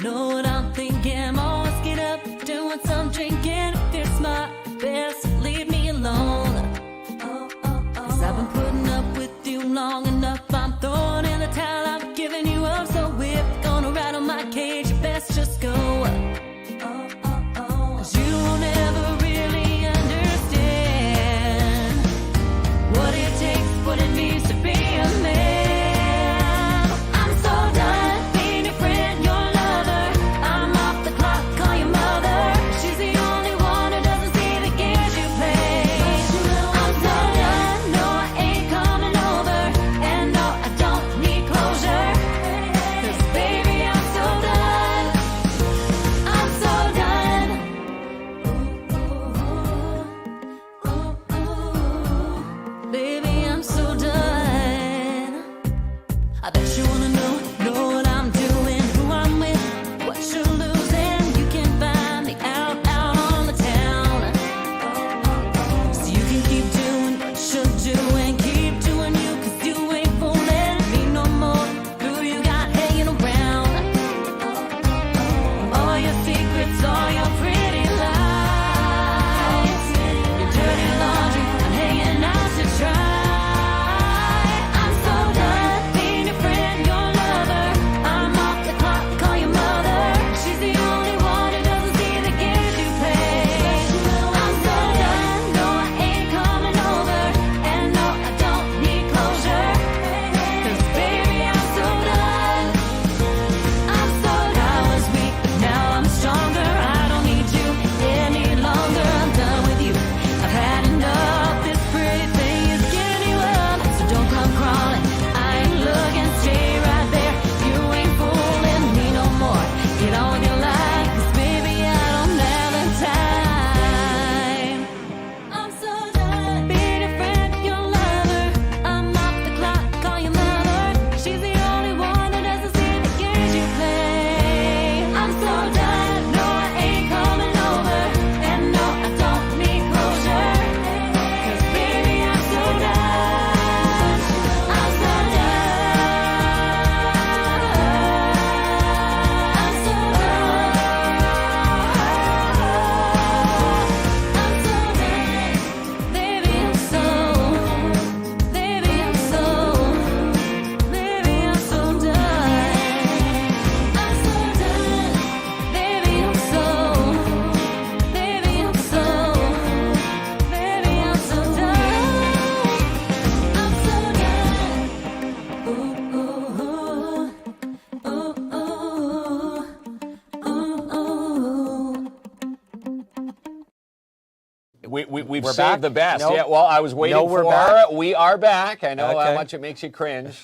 know what I'm thinking. Always get up, doing some drinking. If it's my best, leave me alone. Cause I've been putting up with you long enough. I'm throwing in the towel, I'm giving you up. So if you're gonna rattle my cage, you best just go. Cause you won't ever really understand what it takes, what it means to be a man. I'm so done being your friend, your lover. I'm off the clock, call your mother. She's the only one who doesn't see the games you play. I'm so done, no I ain't coming over. And no, I don't need closure. Cause baby, I'm so done. I'm so done. Baby, I'm so done. I bet you wanna know what I'm doing, who I'm with, what you're losing. You can find me out on the town. So you can keep doing what you're doing, keep doing you, cause you ain't fooling me no more. Who you got hanging around? All your secrets, all your pretty lies, your dirty laundry, I'm hanging out to dry. I'm so done being your friend, your lover. I'm off the clock, call your mother. She's the only one who doesn't see the games you play. I'm so done, no I ain't coming over. And no, I don't need closure. Cause baby, I'm so done. I'm so done. I was weak, now I'm stronger. I don't need you any longer. I'm done with you. I've had enough. This pretty thing is getting you up. So don't come crawling. I ain't looking, stay right there. You ain't fooling me no more. Get on with your life, cause baby, I don't have the time. I'm so done being your friend, your lover. I'm off the clock, call your mother. She's the only one who doesn't see the games you play. I'm so done, no I ain't coming over. And no, I don't need closure. Cause baby, I'm so done. I'm so We've We're saved back? the best. No. Yeah, well, I was waiting No, we're for back? We are back. I know how Okay. much it makes you cringe.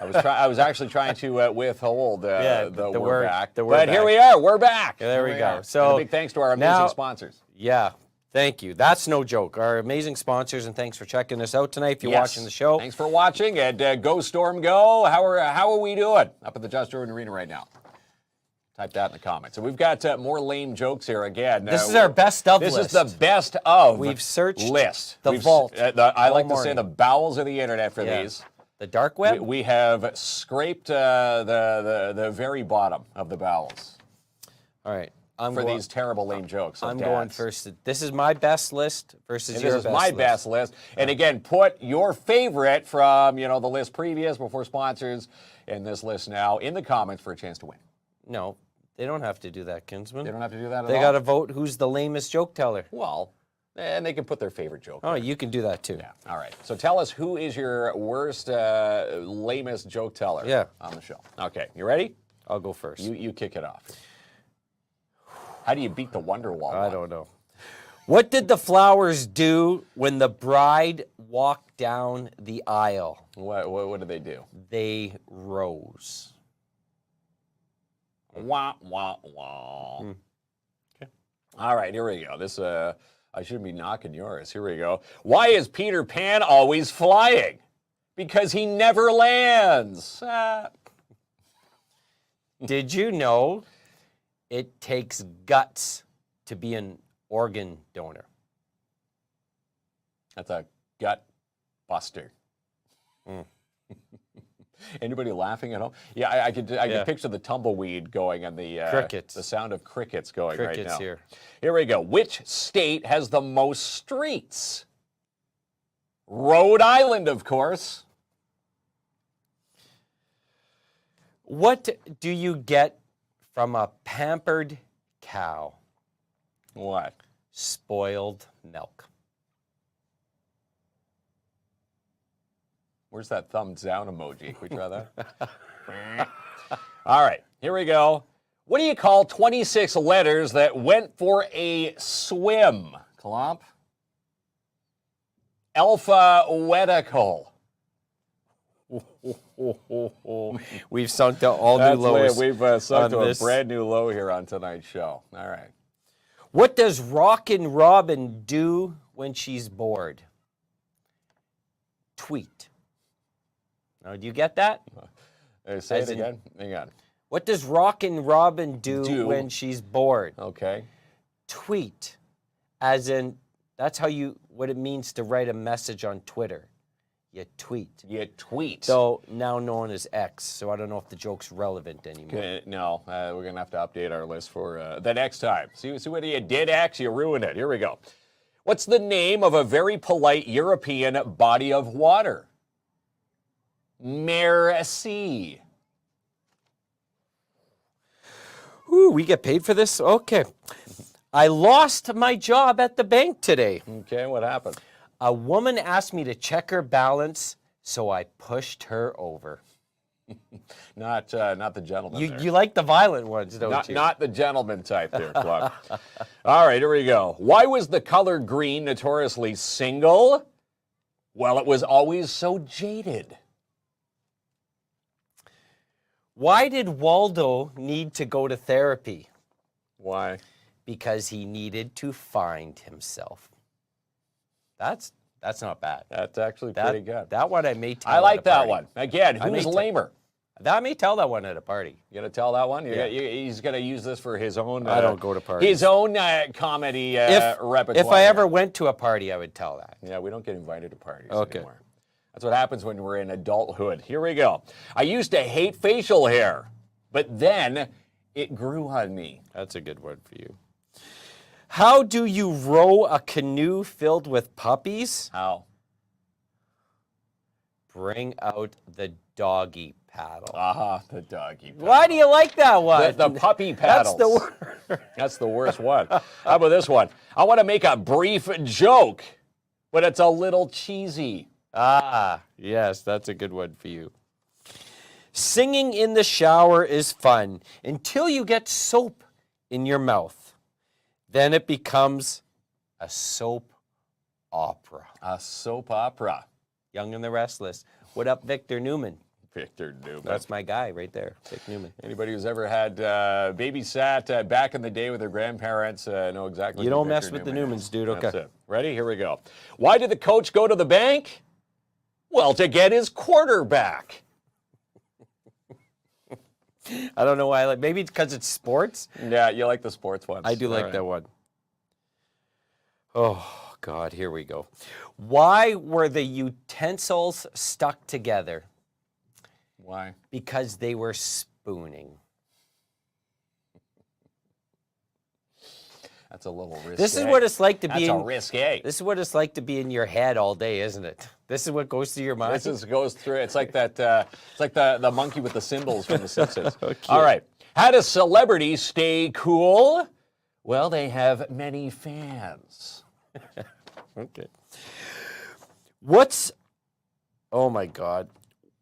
I was actually trying to withhold the the we're word- back. the we're But here back. we are. We're back. There we Here go. are. So, And a big thanks to our amazing now- sponsors. Yeah, thank you. That's no joke. Our amazing sponsors, and thanks for checking us out tonight if you're Yes. watching the show. Thanks for watching. And go Storm, go. How are we doing up at the Just Jordan Arena right now? Type that in the comments. So we've got more lame jokes here again. This is our best of This list. is the best of We've searched list. the We've vault I all like to say morning. the bowels of the internet for Yeah. these. The dark web? We have scraped the very bottom of the bowels All right. for these terrible lame jokes. of I'm going dads. first. This is my best list versus And your this is best my list. best list. And again, put your favorite from the list previous before sponsors in this list now in the comments for a chance to win. No, they don't have to do that, Kinsman. They don't have to do that at They all. got to vote who's the lamest joke teller. Well, and they can put their favorite joke. Oh, there. you can do that too. Yeah. All right. So tell us who is your worst, lamest joke teller Yeah. on the show. Okay. You ready? I'll go first. You kick it off. How do you beat the Wonderwall? I don't know. What did the flowers do when the bride walked down the aisle? What did they do? They rose. Wah, wah, wah. Okay. All right, here we go. This, I shouldn't be knocking yours. Here we go. Why is Peter Pan always flying? Because he never lands. Did you know it takes guts to be an organ donor? That's a gut buster. Anybody laughing at home? Yeah, I could picture the tumbleweed going and the Crickets. the sound of crickets going right Crickets now. here. Here we go. Which state has the most streets? Rhode Island, of course. What do you get from a pampered cow? What? Spoiled milk. Where's that thumbs down emoji? Can we try that? All right, here we go. What do you call 26 letters that went for a swim? Klomp? Alphabetical. We've sunk to all new lows. We've sunk to this. a brand new low here on tonight's show. All right. What does Rockin' Robin do when she's bored? Tweet. Now, do you get that? Say As it in- again. Hang on. What does Rockin' Robin do when she's bored? Okay. Tweet. As in, that's what it means to write a message on Twitter. You tweet. You tweet. So now known as X. So I don't know if the joke's relevant anymore. No, we're going to have to update our list for the next time. See what you did, X? You ruined it. Here we go. What's the name of a very polite European body of water? Mersey. Ooh, we get paid for this? Okay. I lost my job at the bank today. Okay, what happened? A woman asked me to check her balance, so I pushed her over. Not the gentleman. You like the violent ones, don't you? Not the gentleman type there, Club. All right, here we go. Why was the color green notoriously single? Well, it was always so jaded. Why did Waldo need to go to therapy? Why? Because he needed to find himself. That's not bad. That's actually pretty good. That one I may tell. I like at a that party. one. Again, I may who's tell- lamer? I may tell that one at a party. You gonna tell that one? Yeah. He's gonna use this for his own. I don't go to parties. His own comedy repertoire. If I ever went to a party, I would tell that. Yeah, we don't get invited to parties Okay. anymore. That's what happens when we're in adulthood. Here we go. I used to hate facial hair, but then it grew on me. That's a good one for you. How do you row a canoe filled with puppies? How? Bring out the doggy paddle. The doggy paddle. Why do you like that one? The puppy paddles. That's the word. That's the worst one. How about this one? I want to make a brief joke, but it's a little cheesy. Yes, that's a good one for you. Singing in the shower is fun until you get soap in your mouth. Then it becomes a soap opera. A soap opera. Young and the Restless. What up, Victor Newman? Victor Newman. That's my guy right there, Vic Newman. Anybody who's ever had babysat back in the day with their grandparents know exactly. You who don't Victor mess with the Newman Newmans, is. dude. Okay. That's it. Ready? Here we go. Why did the coach go to the bank? Well, to get his quarterback. I don't know why I like. Maybe because it's sports. Yeah, you like the sports ones. I do All like right. that one. Oh God, here we go. Why were the utensils stuck together? Why? Because they were spooning. That's a little risky. This is what it's like to be That's a in. risque. This is what it's like to be in your head all day, isn't it? This is what goes through your mind. This goes through. It's like that. It's like the monkey with the cymbals from The Simpsons. All right. How does celebrities stay cool? Well, they have many fans. Okay. Oh my God.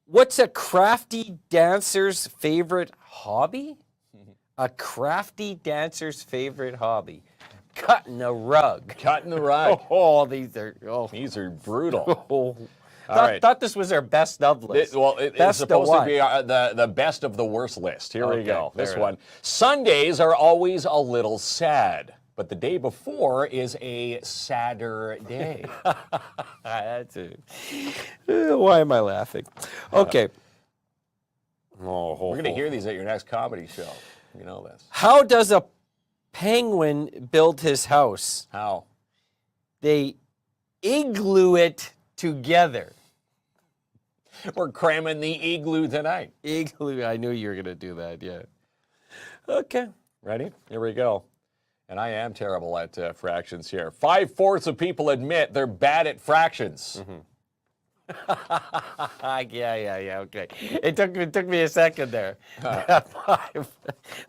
What's a crafty dancer's favorite hobby? A crafty dancer's favorite hobby. Cutting a rug. Cutting the rug. Oh, these are. Oh. These are brutal. Oh. right. Thought this was our best of list. It's Best of supposed to what? be the best of the worst list. Here we Okay, go. fair This enough. one. Sundays are always a little sad, but the day before is a sadder day. That's it. Why am I laughing? Okay. We're going to hear these at your next comedy show. You know this. How does a penguin build his house? How? They igloo it together. We're cramming the igloo tonight. Igloo. I knew you were going to do that. Yeah. Okay. Ready? Here we go. And I am terrible at fractions here. 5/4 of people admit they're bad at fractions. Yeah. Okay. It took me a second there.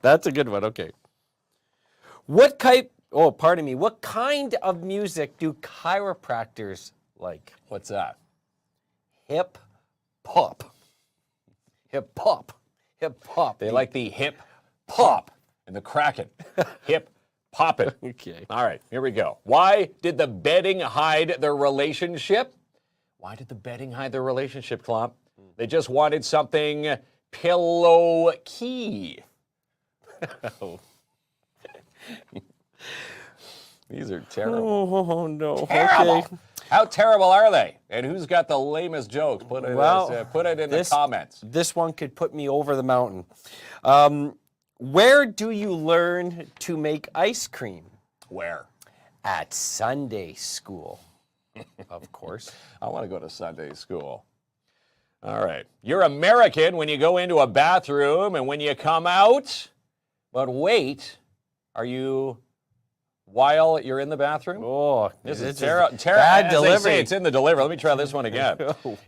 That's a good one. Okay. What kind of music do chiropractors like? What's that? Hip hop. Hip hop. Hip hop. They like the hip pop and the cracking. Hip popping. Okay. All right, here we go. Why did the bedding hide their relationship? Why did the bedding hide their relationship, Klomp? They just wanted something pillow-key. These are terrible. Oh no. Terrible. Okay. How terrible are they? And who's got the lamest jokes? Put it in the comments. This one could put me over the mountain. Where do you learn to make ice cream? Where? At Sunday school, of course. I want to go to Sunday school. All right. You're American when you go into a bathroom and when you come out. But wait, are you while you're in the bathroom? Oh, This is bad bad delivery. It's in the delivery. Let me try this one again.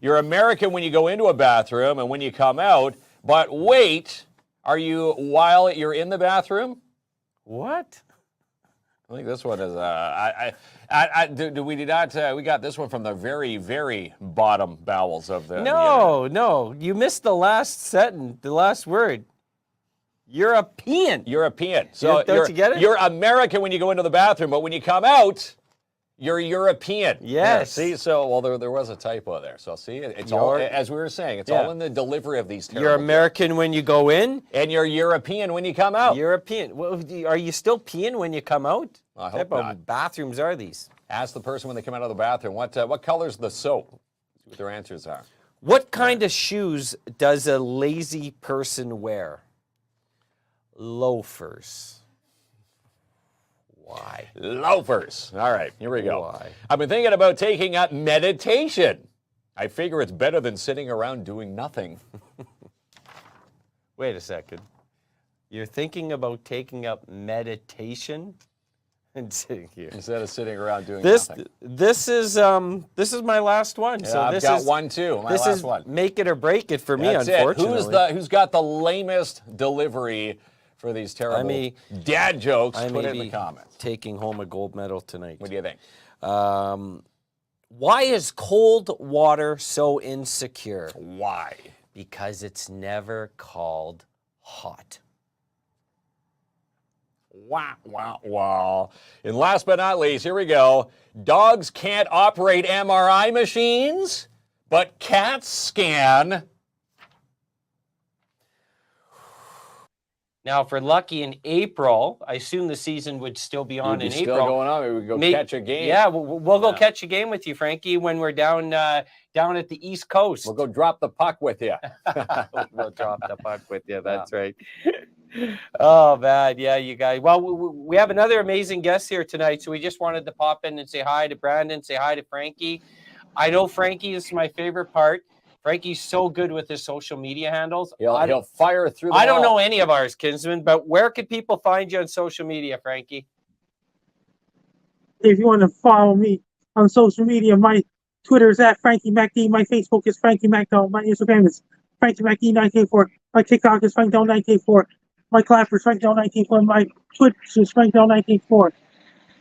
You're American when you go into a bathroom and when you come out. But wait, are you while you're in the bathroom? What? I think this one is. We got this one from the very, very bottom bowels of the. No. You missed the last sentence, the last word. European. European. So Don't you get it? You're American when you go into the bathroom, but when you come out, you're European. Yes. Yeah, see, there was a typo there. So see, it's all as we were saying. It's all in the delivery of these. You're American when you go in, and you're European when you come out. European. Well, are you still peeing when you come out? I hope What type not. of bathrooms are these? Ask the person when they come out of the bathroom what color's the soap. See what their answers are. What kind of shoes does a lazy person wear? Loafers. Why? Loafers. All right, here we go. Why? I've been thinking about taking up meditation. I figure it's better than sitting around doing nothing. Wait a second. You're thinking about taking up meditation and sitting here. Instead of sitting around doing nothing. This is my last one. Yeah, So I've this got is one too. My this last is one. make it or break it for me. That's Unfortunately, who's got the lamest delivery for these terrible dad jokes? I Put may it in the be comments. taking home a gold medal tonight. What do you think? Why is cold water so insecure? Why? Because it's never called hot. Wow. And last but not least, here we go. Dogs can't operate MRI machines, but cats can. Now, if we're lucky in April, I assume the season would still be on in Still April. going on. Maybe we can go catch a game. Yeah, we'll go catch a game with you, Frankie, when we're down at the East Coast. We'll go drop the puck with you. We'll drop the puck with you. That's right. Oh, man. Yeah, you guys. Well, we have another amazing guest here tonight, so we just wanted to pop in and say hi to Brandon, say hi to Frankie. I know Frankie is my favorite part. Frankie's so good with his social media handles. He'll fire through them I don't all. know any of ours, Kinsman, but where could people find you on social media, Frankie? If you want to follow me on social media, my Twitter is at Frankie MacD. My Facebook is Frankie MacDonald. My Instagram is Frankie MacD 1984. My TikTok is Frank Dell 1984. My Clapper is Frank Dell 1984. My Twitch is Frank Dell 1984.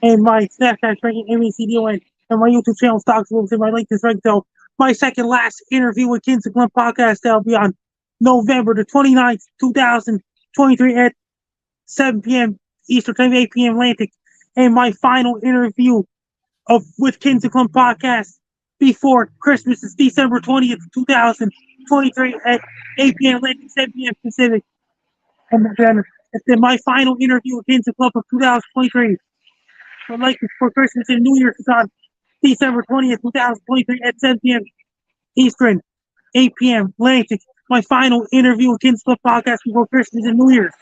And my Snapchat is Frankie MACDON. And my YouTube channel, Stocks Wolves, and my link is Frank Dell. My second last interview with KINZ and KLOMP podcast that'll be on November the 29th, 2023 at 7 p.m. Eastern Time, 8 p.m. Atlantic. And my final interview with KINZ and KLOMP podcast before Christmas is December 20th, 2023 at 8 p.m. Atlantic, 7 p.m. Pacific. And then my final interview with KINZ and KLOMP of 2023. So like for Christmas and New Year's is on December 20th, 2023 at 7 p.m. Eastern, 8 p.m. Atlantic. My final interview with KINZ and KLOMP podcast before Christmas and New Year's.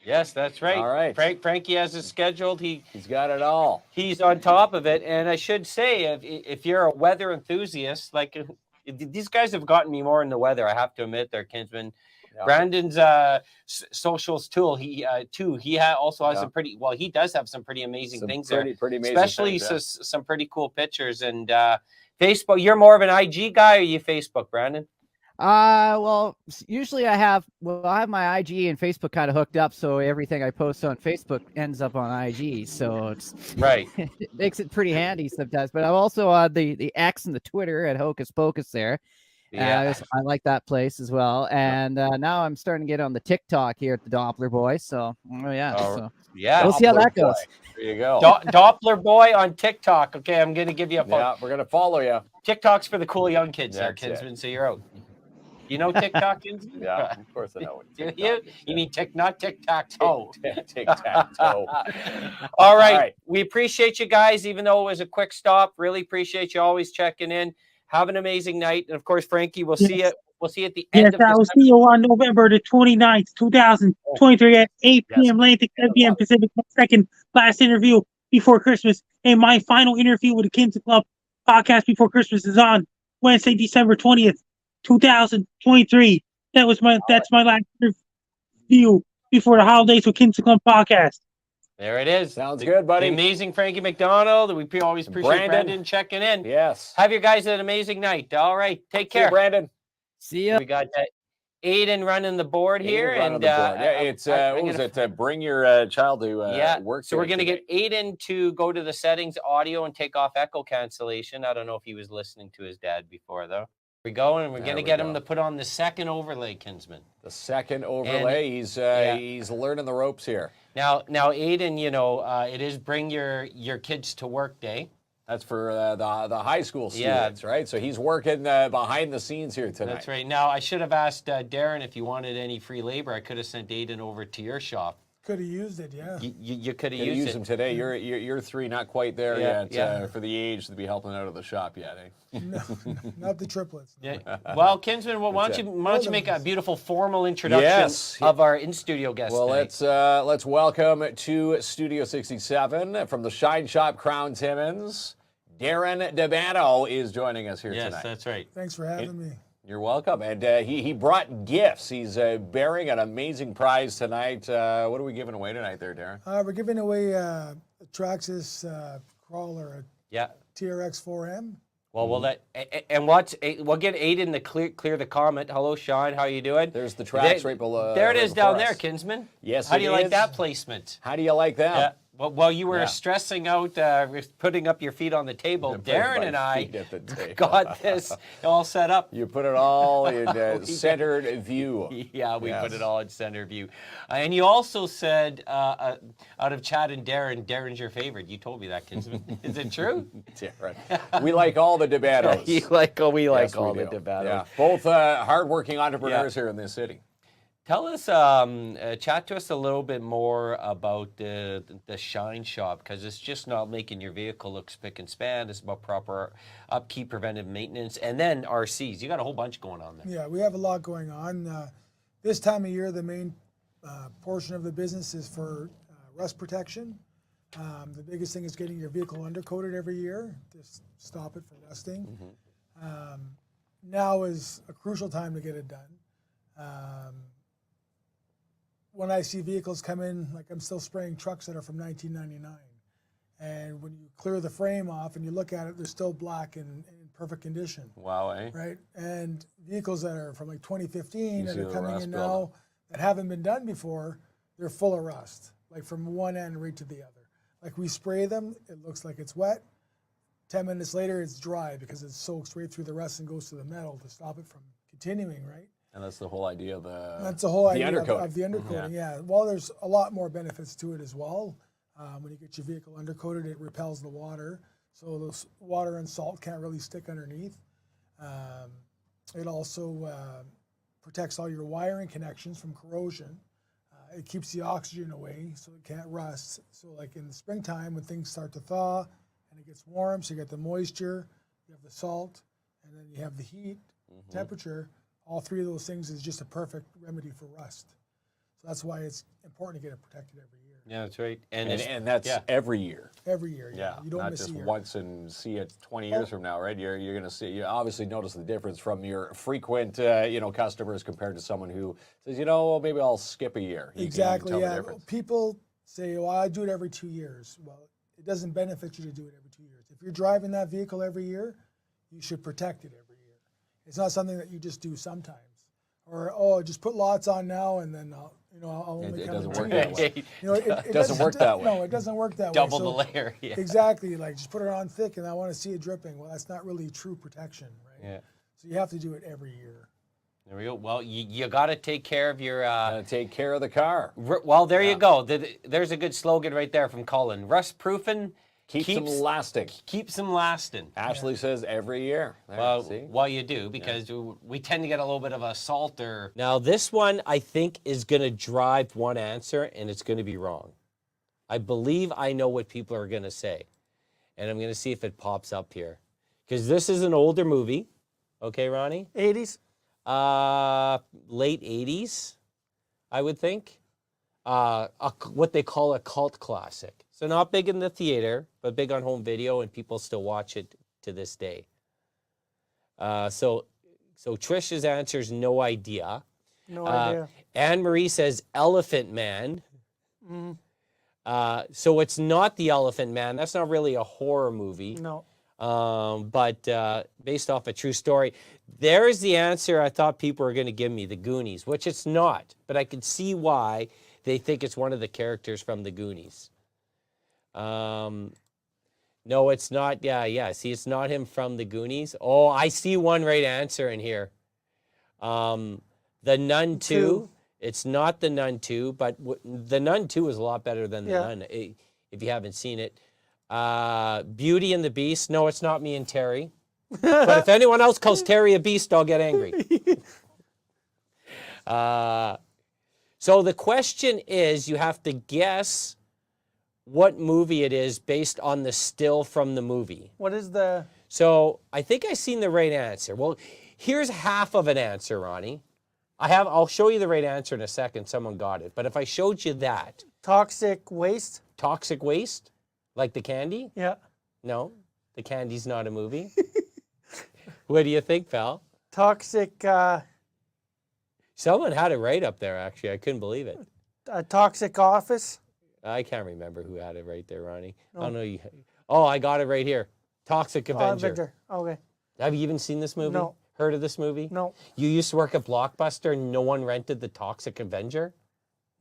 Yes, that's right. All right. Frankie has it scheduled. He's got it all. He's on top of it. And I should say, if you're a weather enthusiast, like These guys have gotten me more in the weather. I have to admit, they're Kinsman. Yeah. Brandon's socials tool. He also has some pretty. Well, he does have some pretty amazing things there. Pretty amazing Especially things, some pretty cool pictures. And Facebook. You're more of an IG guy, or you Facebook, Brandon? Well, usually I have my IG and Facebook kind of hooked up, so everything I post on Facebook ends up on IG. So it's Right. it makes it pretty handy sometimes. But I'm also on the X and the Twitter at Hocus Pocus there. Yeah. I like that place as well. And now I'm starting to get on the TikTok here at the Doppler Boy. So so yeah, we'll see how that goes. There you go. Doppler Boy on TikTok. Okay, I'm gonna give you a follow. Yeah, we're gonna follow you. TikTok's for the cool young kids there, That's it. Kinsman. So you're out. You know TikTok, Kinsman? Yeah, of course I know what Do TikTok you? is, You mean not tic-tac-toe. Tic-tac-toe. All right. We appreciate you guys, even though it was a quick stop. Really appreciate you always checking in. Have an amazing night. And of course, Frankie, we'll see you. We'll see you at the end of I will see you on November the 29th, 2023 at 8 p.m. Atlantic, 10 p.m. Pacific. My second last interview before Christmas. And my final interview with the KINZ and KLOMP podcast before Christmas is on Wednesday, December 20th, 2023. That's my last interview before the holidays with KINZ and KLOMP podcast. There it is. Sounds good, buddy. The amazing Frankie McDonald. We always appreciate Brandon checking in. Yes. Have you guys an amazing night. All right. Take care. See you, Brandon. See ya. We got Aiden running the board here. It's what was it? Bring your child to work. So we're going to get Aiden to go to the settings, audio, and take off echo cancellation. I don't know if he was listening to his dad before, though. We're going, and we're going to get him to put on the second overlay, Kinsman. The second overlay. He's learning the ropes here. Now, Aiden, it is Bring Your Kids to Work Day. That's for the high school students, right? So he's working behind the scenes here tonight. That's right. Now, I should have asked Darren if you wanted any free labor. I could have sent Aiden over to your shop. Could have used it, yeah. You could have used used him today. You're 3, not quite there yet for the age to be helping out of the shop yet. Eh? No, not the triplets. Yeah. Well, Kinsman, why don't you make a beautiful formal introduction of our in-studio guest? Well, let's welcome to Studio 67 from the Shine Shop Crown Timmins. Darren DeBano is joining us here tonight. Yes, that's right. Thanks for having me. You're welcome. And he brought gifts. He's bearing an amazing prize tonight. What are we giving away tonight there, Darren? We're giving away a Traxxas crawler, a TRX 4M. Well, we'll get Aiden to clear the comment. Hello, Sean. How you doing? There's the tracks right below. There it is down there, Kinsman. Yes, How do you like that placement? How do you like that? Yeah. Well, while you were stressing out, putting up your feet on the table, Darren and I got this all set up. You put it all in centered view. Yeah, we put it all in center view. And you also said, out of Chad and Darren's your favorite. You told me that, Kinsman. Is it true? Darren. We like all the DeBanos. We like all the DeBanos. Yeah. Both hardworking entrepreneurs here in this city. Tell us, chat to us a little bit more about the Shine Shop, because it's just not making your vehicle look spick and span. It's about proper upkeep, preventive maintenance, and then RCs. You got a whole bunch going on there. Yeah, we have a lot going on. This time of year, the main portion of the business is for rust protection. The biggest thing is getting your vehicle undercoated every year to stop it from rusting. Now is a crucial time to get it done. When I see vehicles come in, like I'm still spraying trucks that are from 1999. And when you clear the frame off and you look at it, they're still black and in perfect condition. Wow, eh? Right? And vehicles that are from like 2015 that are coming in now that haven't been done before, they're full of rust, like from one end right to the other. Like we spray them, it looks like it's wet. 10 minutes later, it's dry because it soaks right through the rust and goes to the metal to stop it from continuing, right? And that's the whole idea of the undercoating. Of the undercoating, yeah. Well, there's a lot more benefits to it as well. When you get your vehicle undercoated, it repels the water, so those water and salt can't really stick underneath. It also protects all your wiring connections from corrosion. It keeps the oxygen away, so it can't rust. So like in the springtime, when things start to thaw and it gets warm, so you get the moisture, you have the salt, and then you have the heat, temperature. All three of those things is just a perfect remedy for rust. So that's why it's important to get it protected every year. Yeah, that's right. And that's yeah. every year. Every year. Yeah, You don't Not miss just a year. once and see it 20 years from now, right? You're going to see. You obviously notice the difference from your frequent, customers compared to someone who says, well, maybe I'll skip a year. You can Exactly. tell the Yeah. difference. People say, "Well, I do it every 2 years." Well, it doesn't benefit you to do it every 2 years. If you're driving that vehicle every year, you should protect it every year. It's not something that you just do sometimes, or just put lots on now and then I'll only It come doesn't in work 2 that years. way. It Doesn't work that way. No, it doesn't work that Double way. the So- layer. Yeah. Exactly. Like just put it on thick, and I want to see it dripping. Well, that's not really true protection, right? Yeah. So you have to do it every year. There we go. Well, you got to take care of your. Take care of the car. Well, there you go. There's a good slogan right there from Colin. Rust proofing Keeps them lasting. Keeps them lasting. Ashley says every year. There, see? Well, you do because we tend to get a little bit of a salter. Now, this one I think is going to drive one answer, and it's going to be wrong. I believe I know what people are going to say, and I'm going to see if it pops up here because this is an older movie. Okay, Ronnie? 80s? Late 80s, I would think. What they call a cult classic. So not big in the theater, but big on home video, and people still watch it to this day. So Trish's answer is no idea. No idea. Anne Marie says Elephant Man. So it's not the Elephant Man. That's not really a horror movie. No. But based off a true story. There's the answer I thought people were going to give me, The Goonies, which it's not. But I can see why they think it's one of the characters from The Goonies. No, it's not. Yeah. See, it's not him from The Goonies. Oh, I see one right answer in here. The Nun 2. It's not The Nun 2, but The Nun 2 is a lot better than The Nun, if you haven't seen it. Beauty and the Beast. No, it's not me and Terry. But if anyone else calls Terry a beast, I'll get angry. So the question is, you have to guess what movie it is based on the still from the movie. What is the... So I think I seen the right answer. Well, here's half of an answer, Ronnie. I'll show you the right answer in a second. Someone got it. But if I showed you that. Toxic waste? Toxic waste? Like the candy? Yeah. No, the candy's not a movie. What do you think, pal? Toxic... Someone had it right up there, actually. I couldn't believe it. A toxic office? I can't remember who had it right there, Ronnie. I don't know. Oh, I got it right here. Toxic Avenger. Okay. Have you even seen this movie? No. Heard of this movie? No. You used to work at Blockbuster and no one rented the Toxic Avenger?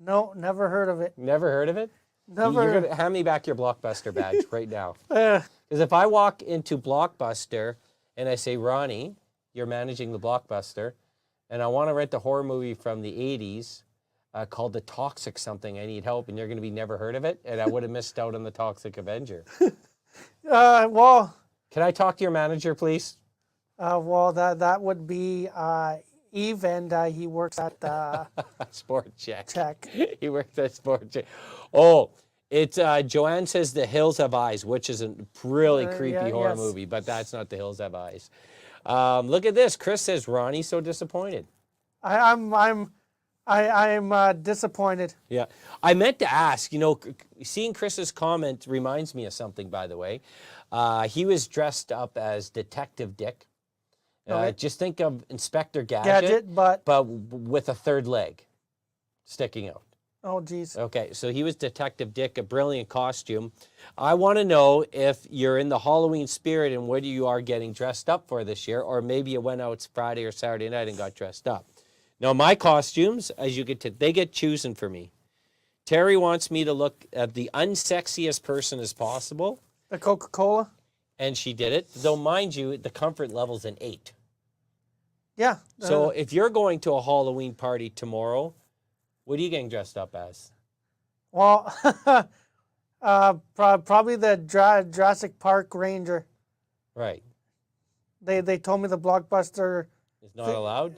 No, never heard of it. Never heard of it? Never. You're gonna hand me back your Blockbuster badge right now. Uh, Because if I walk into Blockbuster and I say, Ronnie, you're managing the Blockbuster, and I want to rent a horror movie from the 80s called The Toxic something, I need help, and you're going to be never heard of it, and I would have missed out on the Toxic Avenger. well, Can I talk to your manager, please? that would be Eve, and he works at Sport Check. Tech. He works at Sport Check. Oh, it's Joanne says The Hills Have Eyes, which is a really creepy horror yes. movie, but that's not The Hills Have Eyes. Look at this. Chris says Ronnie's so disappointed. I'm disappointed. Yeah. I meant to ask, seeing Chris's comment reminds me of something, by the way. He was dressed up as Detective Dick. Okay. Just think of Inspector Gadget, but with a third leg sticking out. oh geez. Okay, so he was Detective Dick, a brilliant costume. I want to know if you're in the Halloween spirit and what you are getting dressed up for this year, or maybe you went out Friday or Saturday night and got dressed up. Now, my costumes, as you they get chosen for me. Terry wants me to look at the unsexiest person as possible, The Coca-Cola? and she did it. Though, mind you, the comfort level's an 8. Yeah. So if you're going to a Halloween party tomorrow, what are you getting dressed up as? well, probably the Jurassic Park Ranger. Right. They told me the Blockbuster. It's not allowed?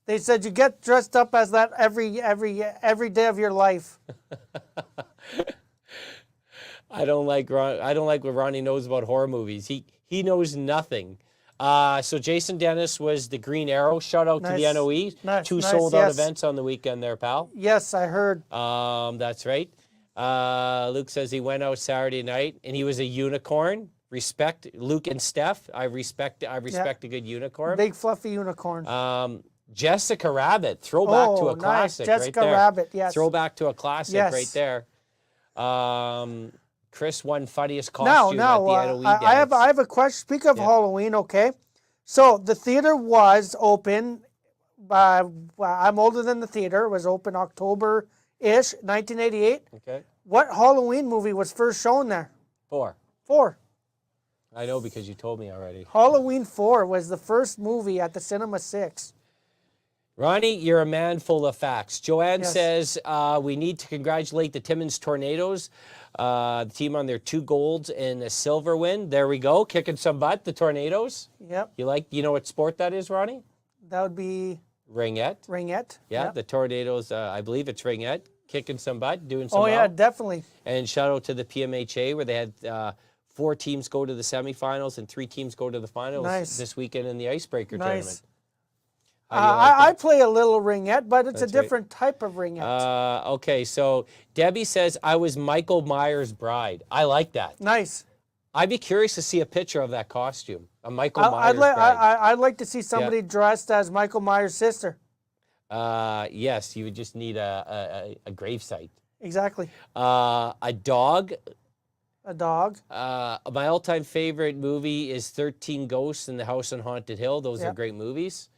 They said you get dressed up as that every day of your life. I don't like what Ronnie knows about horror movies. He knows nothing So Jason Dennis was the Green Arrow. Shout out to the Nice. NOE. Nice, 2 nice, sold out yes. events on the weekend there, pal. Yes, I heard. That's right. Luke says he went out Saturday night and he was a unicorn. Respect Luke and Steph. I respect a good unicorn. Big fluffy unicorn. Jessica Rabbit, throwback to a nice. classic Jessica right there. Rabbit, yes. Throwback to a classic Yes. right there. Chris won funniest costume at the NOE dance. I have a question. Speak of Halloween, okay? So the theater was open. I'm older than the theater. It was open October-ish, 1988. Okay. What Halloween movie was first shown there? 4. 4. I know because you told me already. Halloween 4 was the first movie at the Cinema 6. Ronnie, you're a man full of facts. Joanne Yes. says we need to congratulate the Timmins Tornadoes, the team on their 2 golds and a silver win. There we go, kicking some butt, the Tornadoes. Yep. You know what sport that is, Ronnie? That would be Ringette. Ringette. Yeah, Yep. the Tornadoes, I believe it's Ringette, kicking some butt, doing some Oh, yeah, well. definitely. And shout out to the PMHA where they had 4 teams go to the semifinals and 3 teams go to the finals Nice. this weekend in the Icebreaker Nice. tournament. How do you like I that? play a little ringette, but it's That's a right. different type of ringette. Okay, so Debbie says, I was Michael Myers' bride. I like that. Nice. I'd be curious to see a picture of that costume, a Michael Myers bride. I'd like to see somebody dressed as Michael Myers' sister. Yes, you would just need a gravesite. Exactly. A dog. A dog. My all-time favorite movie is 13 Ghosts and the House on Haunted Hill. Those are Yep. great movies.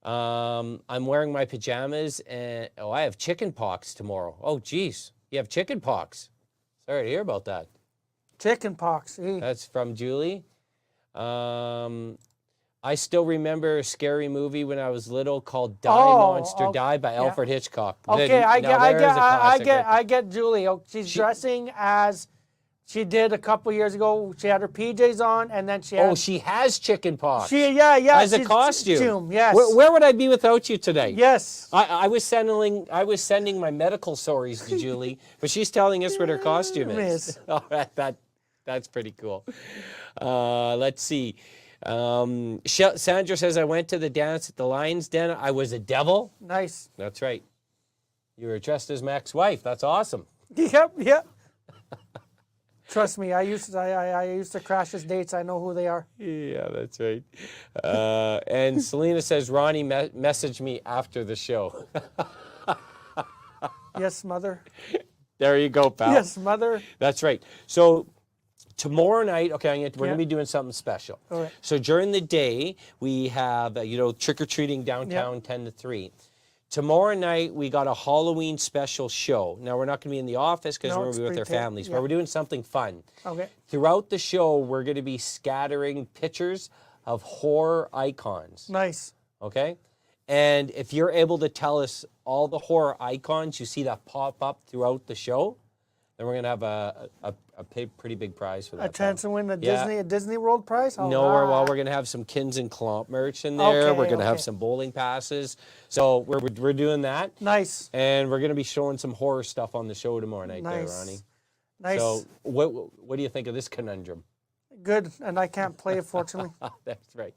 I'm wearing my pajamas and I have chicken pox tomorrow. Oh, geez, you have chicken pox. Sorry to hear about that. Chicken pox. Eh. That's from Julie. I still remember a scary movie when I was little called Die Monster okay, Die by yeah. Alfred Hitchcock. Okay, I I get Julie. Oh, she's dressing as she did a couple years ago. She had her PJs on, and then she had. Oh, she has chicken pox. yeah. As a she's costume. Yes. Where would I be without you today? Yes. I was sending my medical stories to Julie, but she's telling us what her costume is. Miss. All right, that's pretty cool. Let's see. Sandra says, I went to the dance at the Lion's Den. I was a devil. Nice. That's right. You were dressed as Mac's wife. That's awesome. Yep. Trust me, I used to crash his dates. I know who they are. Yeah, that's right. And Selena says, Ronnie messaged me after the show. Yes, mother. There you go, pal. Yes, mother. That's right. So tomorrow night, okay, we're going to be doing something special. All right. So during the day, we have, trick-or-treating downtown 10 to 3. Tomorrow night, we got a Halloween special show. Now, we're not going to be in the office because No, we're going it's to be with our pre-taped, families, yeah. but we're doing something fun. Okay. Throughout the show, we're going to be scattering pictures of horror icons, Nice. okay? And if you're able to tell us all the horror icons you see that pop up throughout the show, then we're going to have a pretty big prize for that. A chance to win a Yeah. Disney World prize? Oh, No, wow. we're going to have some KINZ and KLOMP merch in there. We're going to have Okay. some bowling passes. So we're doing that. Nice. And we're going to be showing some horror stuff on the show tomorrow night there, Nice. Ronnie. Nice. So what do you think of this conundrum? Good. And I can't play it, fortunately. That's right.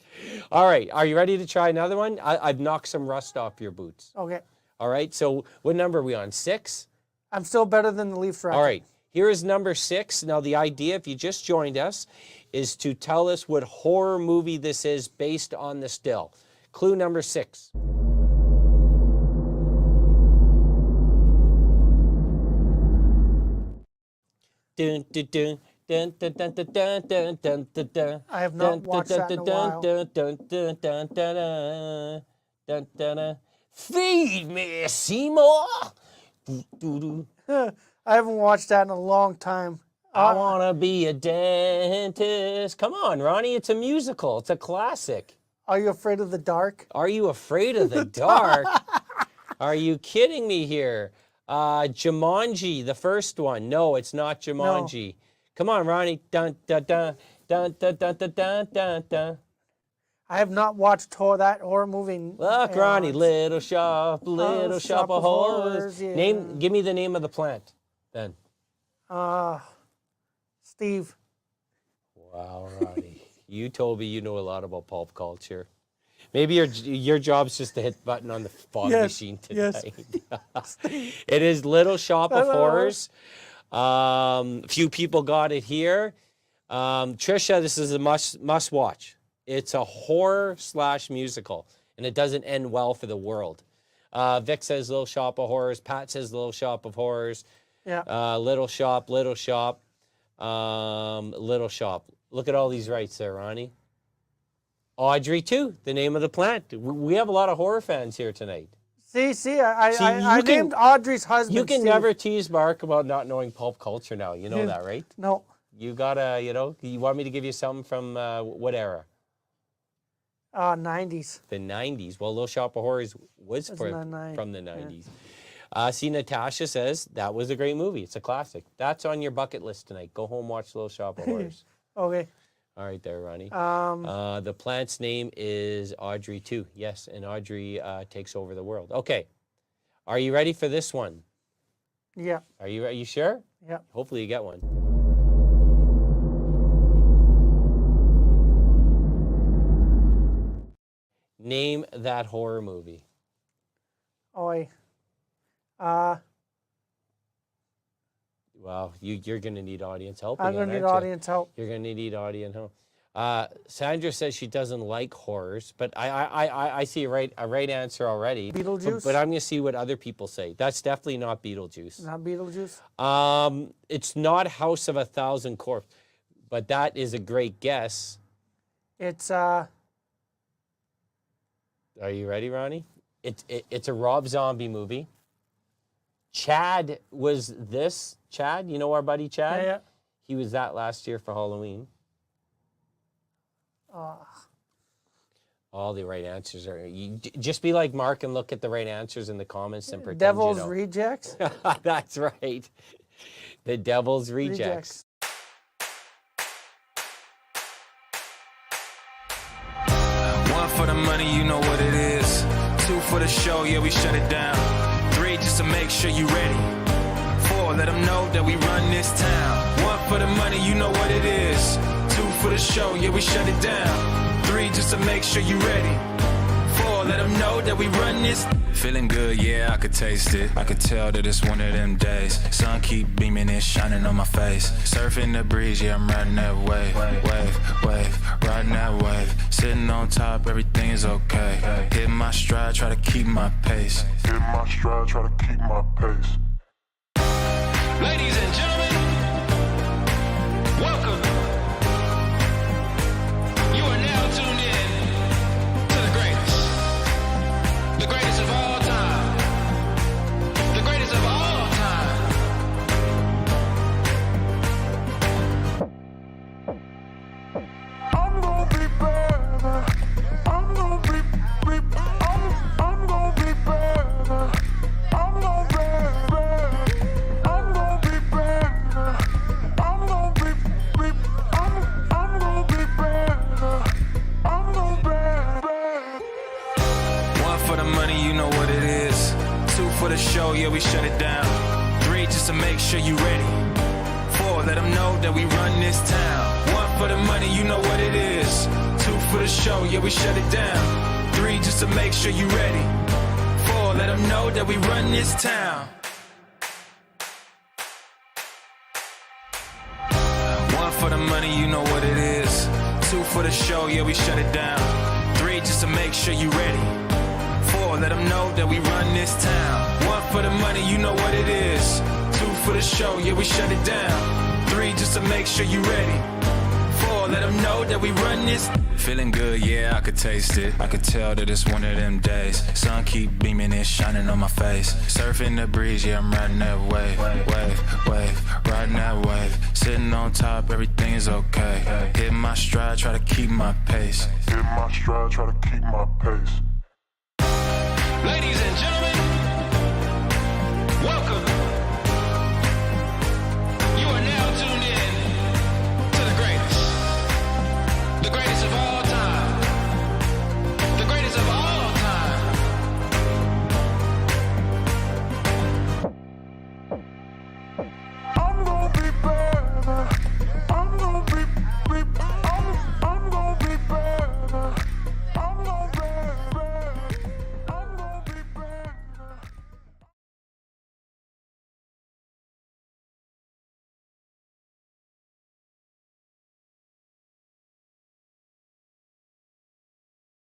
All right. Are you ready to try another one? I've knocked some rust off your boots. Okay. All right. So what number are we on? 6? I'm still better than the Leafs record. All right. Here is number 6. Now, the idea, if you just joined us, is to tell us what horror movie this is based on the still. Clue number 6. Dun, dun, dun. Dun, dun, dun, dun, dun, dun, dun, dun, dun. I have not watched that in a while. Dun, dun, dun, dun, dun, dun, dun, dun, dun. Feed me, Seymour. Do, do, do. I haven't watched that in a long time. I want to be a dentist. Come on, Ronnie. It's a musical. It's a classic. Are you afraid of the dark? Are you afraid of the dark? Are you kidding me here? Jumanji, the first one. No, it's not Jumanji. Come on, Ronnie. Dun, dun, dun, dun, dun, dun, dun, dun, dun, dun. I have not watched that horror movie. Look, Ronnie, little shop of horrors. Yeah. Give me the name of the plant, then. Steve. Wow, Ronnie. You told me you know a lot about pulp culture. Maybe your job's just to hit the button on the fog machine tonight. Yes. It is Little Shop of Horrors. Few people got it here. Trisha, this is a must watch. It's a horror / musical, and it doesn't end well for the world. Vic says Little Shop of Horrors. Pat says Little Shop of Horrors. Yeah. Little Shop, Little Shop, Little Shop. Look at all these rights there, Ronnie. Audrey, too, the name of the plant. We have a lot of horror fans here tonight. I named Audrey's husband. You can Steve. never tease Mark about not knowing pulp culture now. You know that, right? No. You gotta, you want me to give you something from what era? 90s. The 90s. Well, Little Shop of Horrors was from the 90s. See, Natasha says that was a great movie. It's a classic. That's on your bucket list tonight. Go home, watch Little Shop of Horrors. Okay. All right there, Ronnie. The plant's name is Audrey, too. Yes, and Audrey takes over the world. Okay. Are you ready for this one? Yeah. Are you sure? Yeah. Hopefully you get one. Name that horror movie. Oi. Well, you're going to need audience help. I'm going to need audience help. You're going to need audience help. Sandra says she doesn't like horrors, but I see a right answer already. Beetlejuice? But I'm going to see what other people say. That's definitely not Beetlejuice. Not Beetlejuice? It's not House of a Thousand Corpses, but that is a great guess. It's Are you ready, Ronnie? It's a Rob Zombie movie. Chad was this. Chad, you know our buddy Chad? Yeah. He was that last year for Halloween. All the right answers are... just be like Mark and look at the right answers in the comments and pretend Devil's you know. Rejects? That's right. The Devil's Rejects. One for the money, you know what it is. Two for the show, yeah, we shut it down. Three just to make sure you ready. Four, let them know that we run this town. One for the money, you know what it is. Two for the show, yeah, we shut it down. Three just to make sure you ready. Four, let them know that we run this. Feeling good, yeah, I could taste it. I could tell that it's one of them days. Sun keep beaming and shining on my face. Surfing the breeze, yeah, I'm riding that wave. Wave, riding that wave. Sitting on top, everything is okay. Hit my stride, try to keep my pace. Hit my stride, try to keep my pace. Ladies and gentlemen, welcome. You are now tuned in to the greatest of all time. The greatest of all time. I'm gonna be better. I'm gonna be I'm gonna be better. I'm gonna be better. I'm gonna be better. I'm gonna be I'm gonna be better. I'm gonna be better. One for the money, you know what it is. Two for the show, yeah, we shut it down. Three just to make sure you ready. Four, let them know that we run this town. One for the money, you know what it is. Two for the show, yeah, we shut it down. Three just to make sure you ready. Four, let them know that we run this town. One for the money, you know what it is. Two for the show, yeah, we shut it down. Three just to make sure you ready. Four, let them know that we run this town. One for the money, you know what it is. Two for the show, yeah, we shut it down. Three just to make sure you ready. Four, let them know that we run this. Feeling good, yeah, I could taste it. I could tell that it's one of them days. Sun keep beaming and shining on my face. Surfing the breeze, yeah, I'm riding that wave. Wave, riding that wave. Sitting on top, everything is okay. Hit my stride, try to keep my pace. Hit my stride, try to keep my pace.